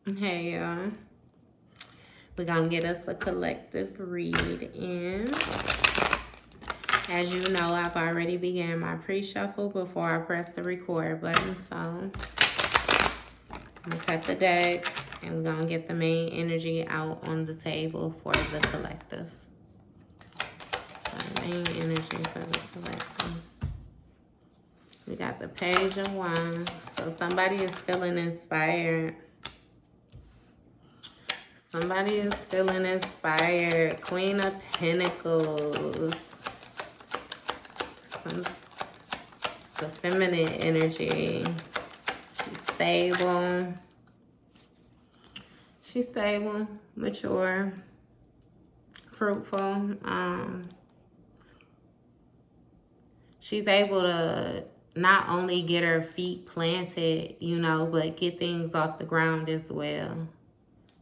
Hey, y'all. We're going to get us a collective read in. As you know, I've already began my pre-shuffle before I press the record button. So I'm going to cut the deck and we're going to get the main energy out on the table for the collective. So main energy for the collective. We got the Page of Wands. So somebody is feeling inspired. Somebody is feeling inspired. Queen of Pentacles. It's a feminine energy. She's stable. She's stable, mature, fruitful. She's able to not only get her feet planted, but get things off the ground as well.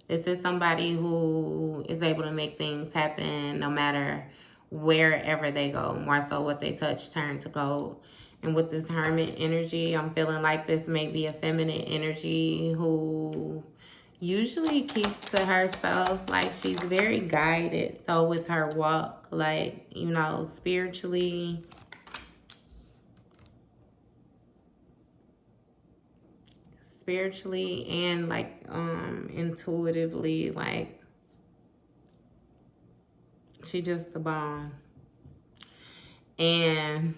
This is somebody who is able to make things happen no matter wherever they go. More so what they touch turn to gold. And with this Hermit energy, I'm feeling like this may be a feminine energy who usually keeps to herself. Like she's very guided though with her walk. Like, spiritually. And like intuitively, like she just the bomb. And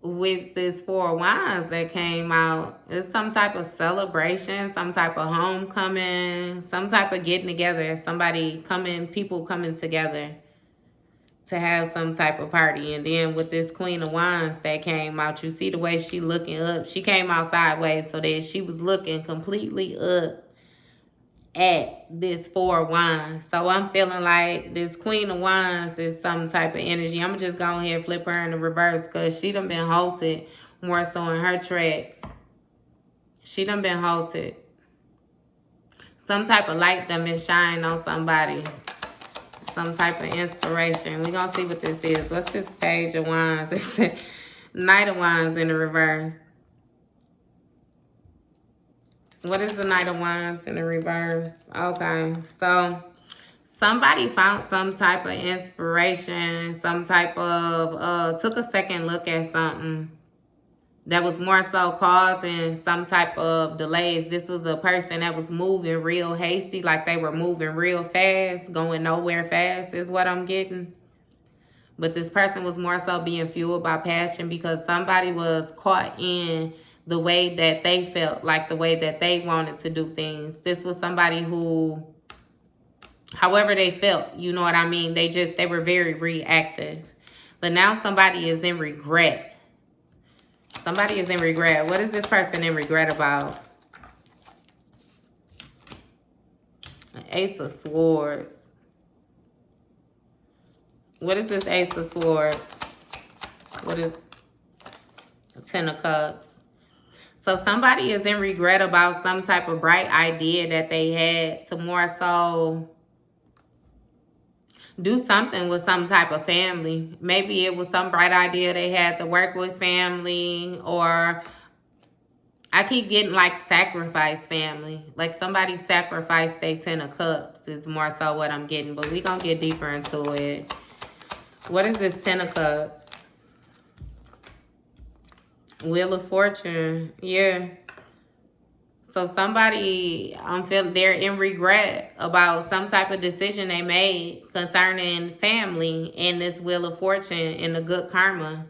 with this Four of Wands that came out, it's some type of celebration, some type of homecoming, some type of getting together, people coming together to have some type of party. And then with this Queen of Wands that came out, you see the way she looking up. She came out sideways so that she was looking completely up at this Four of Wands. So I'm feeling like this Queen of Wands is some type of energy. I'm just going ahead and flip her in the reverse because she done been halted more so in her tracks. She done been halted. Some type of light done been shining on somebody. Some type of inspiration. We're going to see what this is. What's this Page of Wands? It's Knight of Wands in the reverse. What is the Knight of Wands in the reverse? Okay, so somebody found some type of inspiration, some type of, took a second look at something that was more so causing some type of delays. This was a person that was moving real hasty, like they were moving real fast, going nowhere fast is what I'm getting. But this person was more so being fueled by passion because somebody was caught in the way that they felt, like the way that they wanted to do things. This was somebody who, however they felt, you know what I mean? They were very reactive. But now somebody is in regret. Somebody is in regret. What is this person in regret about? An Ace of Swords. What is this Ace of Swords? What is Ten of Cups? So somebody is in regret about some type of bright idea that they had to more so do something with some type of family. Maybe it was some bright idea they had to work with family, or I keep getting like sacrifice family. Like somebody sacrificed their Ten of Cups is more so what I'm getting. But we're going to get deeper into it. What is this Ten of Cups? Wheel of Fortune. Yeah. So somebody, I'm feeling they're in regret about some type of decision they made concerning family and this Wheel of Fortune and the good karma.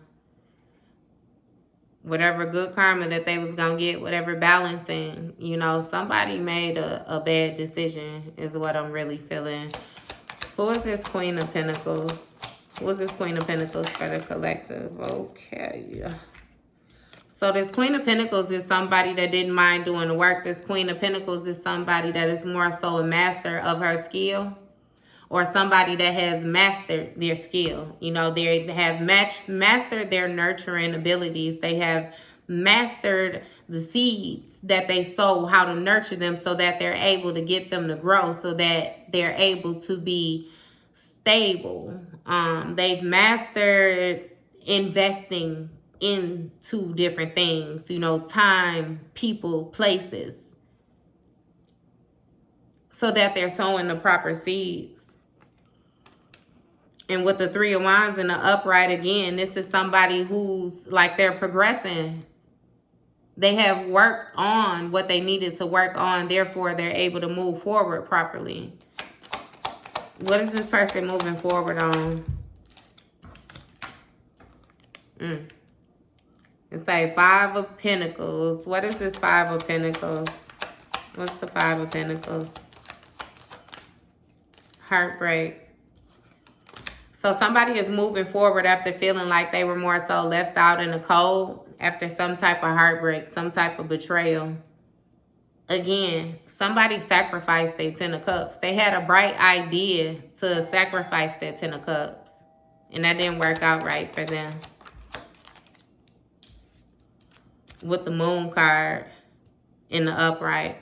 Whatever good karma that they was going to get, whatever balancing, somebody made a bad decision is what I'm really feeling. Who is this Queen of Pentacles? Who is this Queen of Pentacles for the collective? Okay. So this Queen of Pentacles is somebody that didn't mind doing the work. This Queen of Pentacles is somebody that is more so a master of her skill, or somebody that has mastered their skill. They have mastered their nurturing abilities. They have mastered the seeds that they sow, how to nurture them so that they're able to get them to grow, so that they're able to be stable. They've mastered investing into different things, time, people, places. so that they're sowing the proper seeds. And with the Three of Wands in the upright again, this is somebody who's like they're progressing. They have worked on what they needed to work on. Therefore, they're able to move forward properly. What is this person moving forward on? It's like Five of Pentacles. What is this Five of Pentacles? What's the Five of Pentacles? Heartbreak. So somebody is moving forward after feeling like they were more so left out in the cold after some type of heartbreak, some type of betrayal. Again, somebody sacrificed their Ten of Cups. They had a bright idea to sacrifice that Ten of Cups, and that didn't work out right for them. With the Moon card in the upright.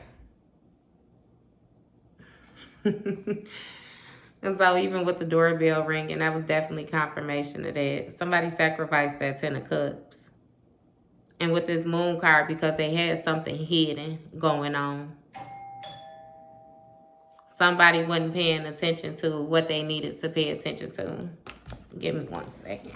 And so even with the doorbell ringing, that was definitely confirmation of that. Somebody sacrificed that Ten of Cups. And with this Moon card, because they had something hidden going on. Somebody wasn't paying attention to what they needed to pay attention to. Give me 1 second.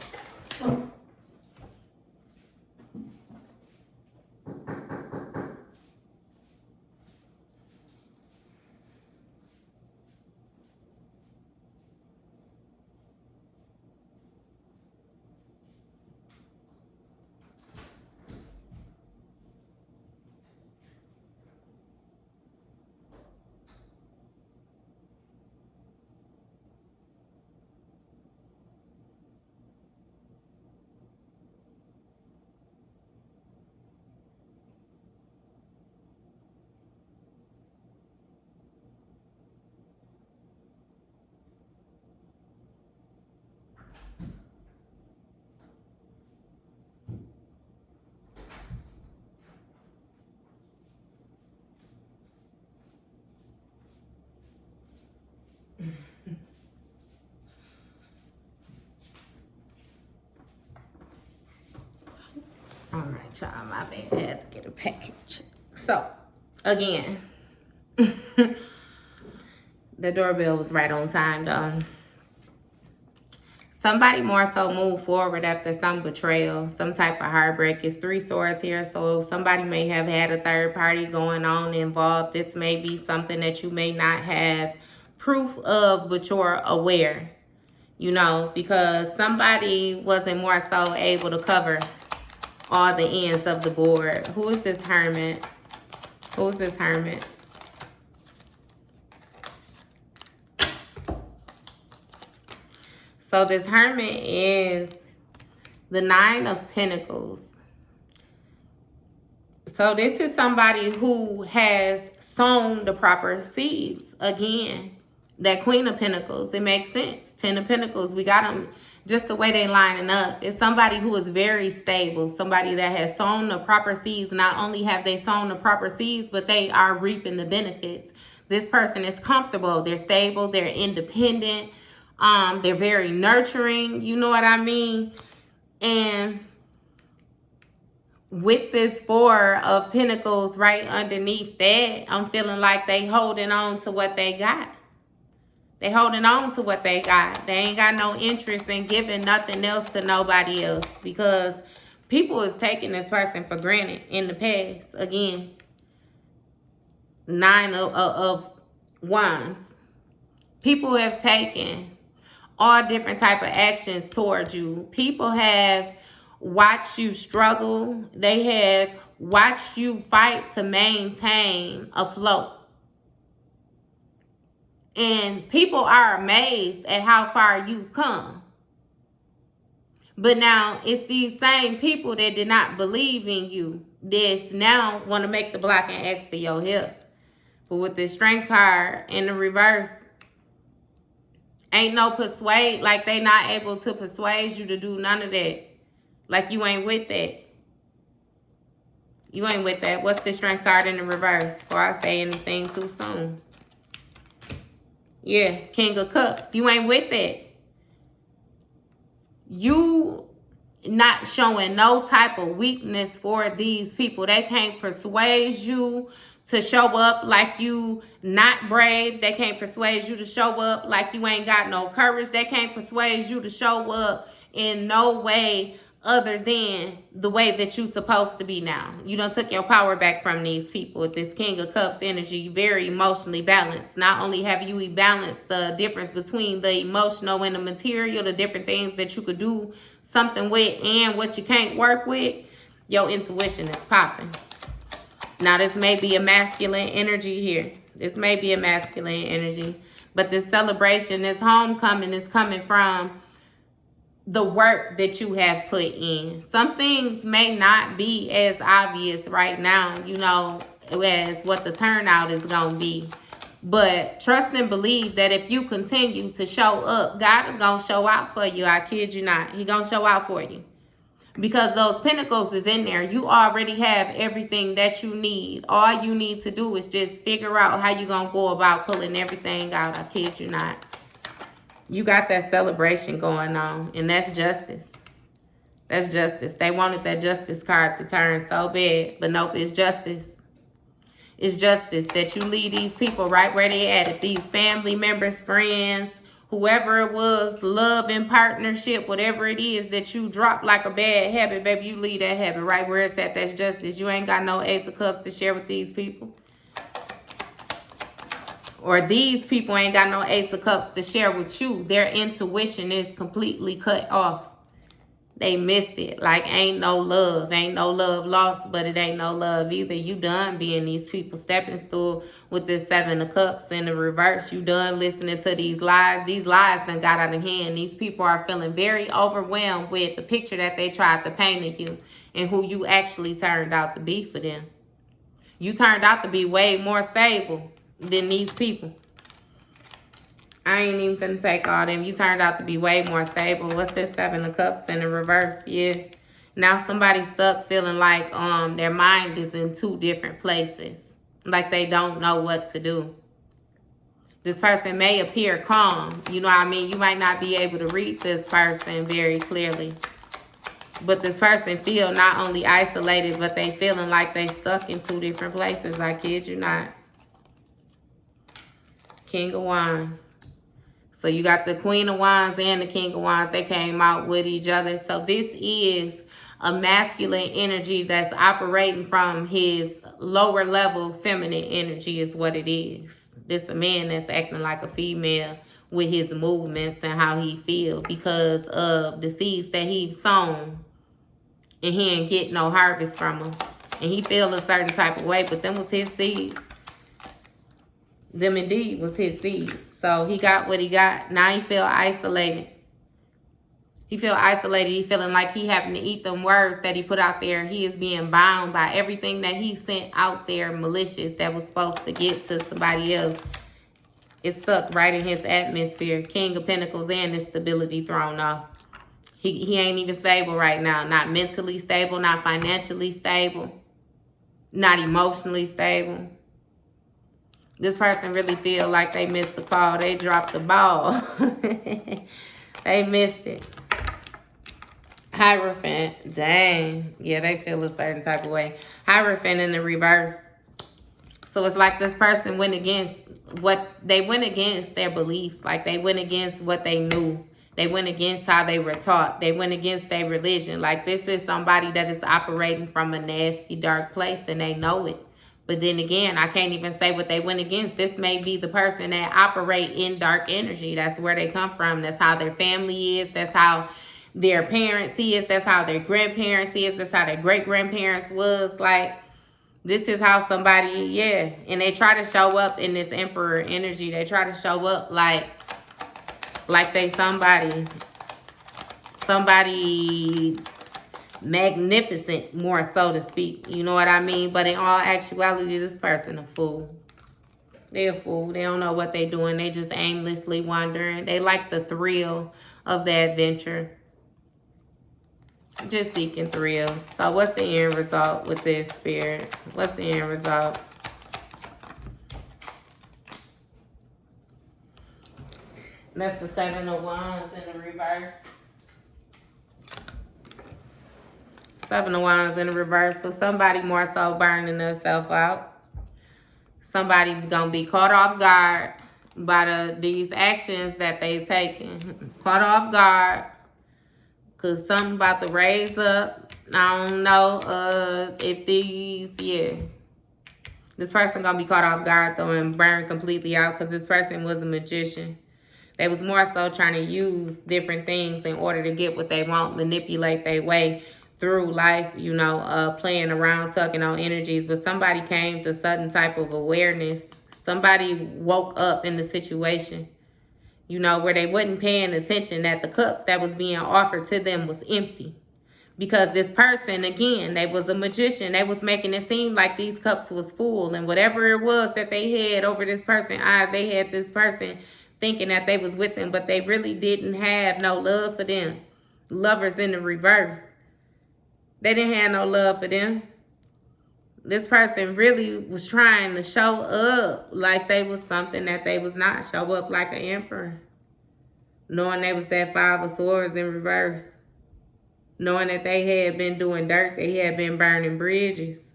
All right, y'all, my bad. I had to get a package. So, again, the doorbell was right on time, though. Somebody more so moved forward after some betrayal, some type of heartbreak. It's 3 swords here, so somebody may have had a third party going on involved. This may be something that you may not have proof of, but you're aware, you know, because somebody wasn't more so able to cover all the ends of the board. Who is this Hermit? Who is this Hermit? So this Hermit is the Nine of Pentacles. So this is somebody who has sown the proper seeds. Again, that Queen of Pentacles, it makes sense. Ten of Pentacles, we got them just the way they lining up. It's somebody who is very stable, somebody that has sown the proper seeds. Not only have they sown the proper seeds, but they are reaping the benefits. This person is comfortable, they're stable, they're independent, they're very nurturing, you know what I mean? And with this Four of Pentacles right underneath that, I'm feeling like they holding on to what they got. They holding on to what they got. They ain't got no interest in giving nothing else to nobody else, because people is taking this person for granted in the past. Again, Nine of Wands. People have taken all different type of actions towards you. People have watched you struggle. They have watched you fight to maintain afloat. And people are amazed at how far you've come. But now it's these same people that did not believe in you that's now want to make the block and X for your help. But with this Strength card in the reverse, ain't no persuade. Like they not able to persuade you to do none of that. Like you ain't with that. You ain't with that. What's the Strength card in the reverse? Before I say anything too soon. Yeah, King of Cups. You ain't with that. You not showing no type of weakness for these people. They can't persuade you to show up like you not brave. They can't persuade you to show up like you ain't got no courage. They can't persuade you to show up in no way other than the way that you supposed to be now. You done took your power back from these people with this King of Cups energy, very emotionally balanced. Not only have you balanced the difference between the emotional and the material, the different things that you could do something with and what you can't work with, your intuition is popping. Now, this may be a masculine energy here. This may be a masculine energy. But this celebration, this homecoming is coming from the work that you have put in. Some things may not be as obvious right now, you know, as what the turnout is going to be. But trust and believe that if you continue to show up, God is going to show out for you. I kid you not. He's going to show out for you. Because those pentacles is in there. You already have everything that you need. All you need to do is just figure out how you're going to go about pulling everything out. I kid you not. You got that celebration going on, and that's justice. That's justice. They wanted that justice card to turn so bad, but nope, it's justice. It's justice that you leave these people right where they at. If these family members, friends, whoever it was, love and partnership, whatever it is that you drop like a bad habit, baby, you leave that habit right where it's at. That's justice. You ain't got no Ace of Cups to share with these people. Or these people ain't got no Ace of Cups to share with you. Their intuition is completely cut off. They missed it. Like, ain't no love. Ain't no love lost, but it ain't no love either. You done being these people's stepping stool with this Seven of Cups in the reverse. You done listening to these lies. These lies done got out of hand. These people are feeling very overwhelmed with the picture that they tried to paint of you and who you actually turned out to be for them. You turned out to be way more stable than these people. I ain't even finna take all them. You turned out to be way more stable. What's this Seven of Cups in the reverse? Yeah. Now somebody's stuck feeling like their mind is in two different places. Like they don't know what to do. This person may appear calm. You know what I mean? You might not be able to read this person very clearly. But this person feel not only isolated, but they feeling like they stuck in two different places. I kid you not. King of Wands. So you got the Queen of Wands and the King of Wands. They came out with each other. So this is a masculine energy that's operating from his lower level feminine energy is what it is. This a man that's acting like a female with his movements and how he feels because of the seeds that he's sown. And he ain't get no harvest from them. And he feel a certain type of way, but them was his seeds. Them indeed was his seeds. So he got what he got. Now he feel isolated. He feel isolated. He feeling like he having to eat them words that he put out there. He is being bound by everything that he sent out there malicious that was supposed to get to somebody else. It's stuck right in his atmosphere. King of Pentacles and his stability thrown off. He ain't even stable right now. Not mentally stable, not financially stable, not emotionally stable. This person really feel like they missed the call. They dropped the ball. They missed it. Hierophant. Dang. Yeah, they feel a certain type of way. Hierophant in the reverse. So it's like this person went against their beliefs. Like they went against what they knew. They went against how they were taught. They went against their religion. Like this is somebody that is operating from a nasty, dark place and they know it. But then again, I can't even say what they went against. This may be the person that operate in dark energy. That's where they come from. That's how their family is. That's how their parents is. That's how their grandparents is. That's how their great-grandparents was. Like, this is how somebody, yeah. And they try to show up in this emperor energy. They try to show up like they somebody magnificent, more so to speak. You know what I mean? But in all actuality, this person a fool. They're a fool. They don't know what they're doing. They just aimlessly wandering. They like the thrill of the adventure. Just seeking thrills. So what's the end result with this, Spirit? What's the end result? That's the Seven of Wands in the reverse. Seven of Wands in the reverse. So somebody more so burning themselves out. Somebody gonna be caught off guard by these actions that they taking. Caught off guard. Cause something about to raise up. I don't know if this person gonna be caught off guard though and burned completely out because this person was a magician. They was more so trying to use different things in order to get what they want, manipulate their way through life, you know, playing around, tugging on energies. But somebody came to sudden type of awareness. Somebody woke up in the situation, you know, where they wasn't paying attention that the cups that was being offered to them was empty. Because this person, again, they was a magician. They was making it seem like these cups was full. And whatever it was that they had over this person's eyes, they had this person thinking that they was with them. But they really didn't have no love for them. Lovers in the reverse. They didn't have no love for them. This person really was trying to show up like they was something that they was not. Show up like an emperor. Knowing they was that Five of Swords in reverse. Knowing that they had been doing dirt. They had been burning bridges.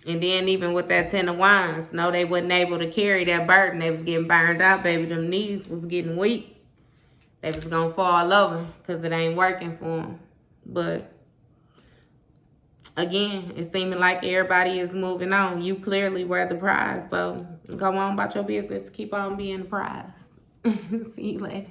And then even with that Ten of Wands, no, they wasn't able to carry that burden. They was getting burned out, baby. Them knees was getting weak. They was going to fall over because it ain't working for them. But again, it's seeming like everybody is moving on. You clearly were the prize. So go on about your business. Keep on being the prize. See you later.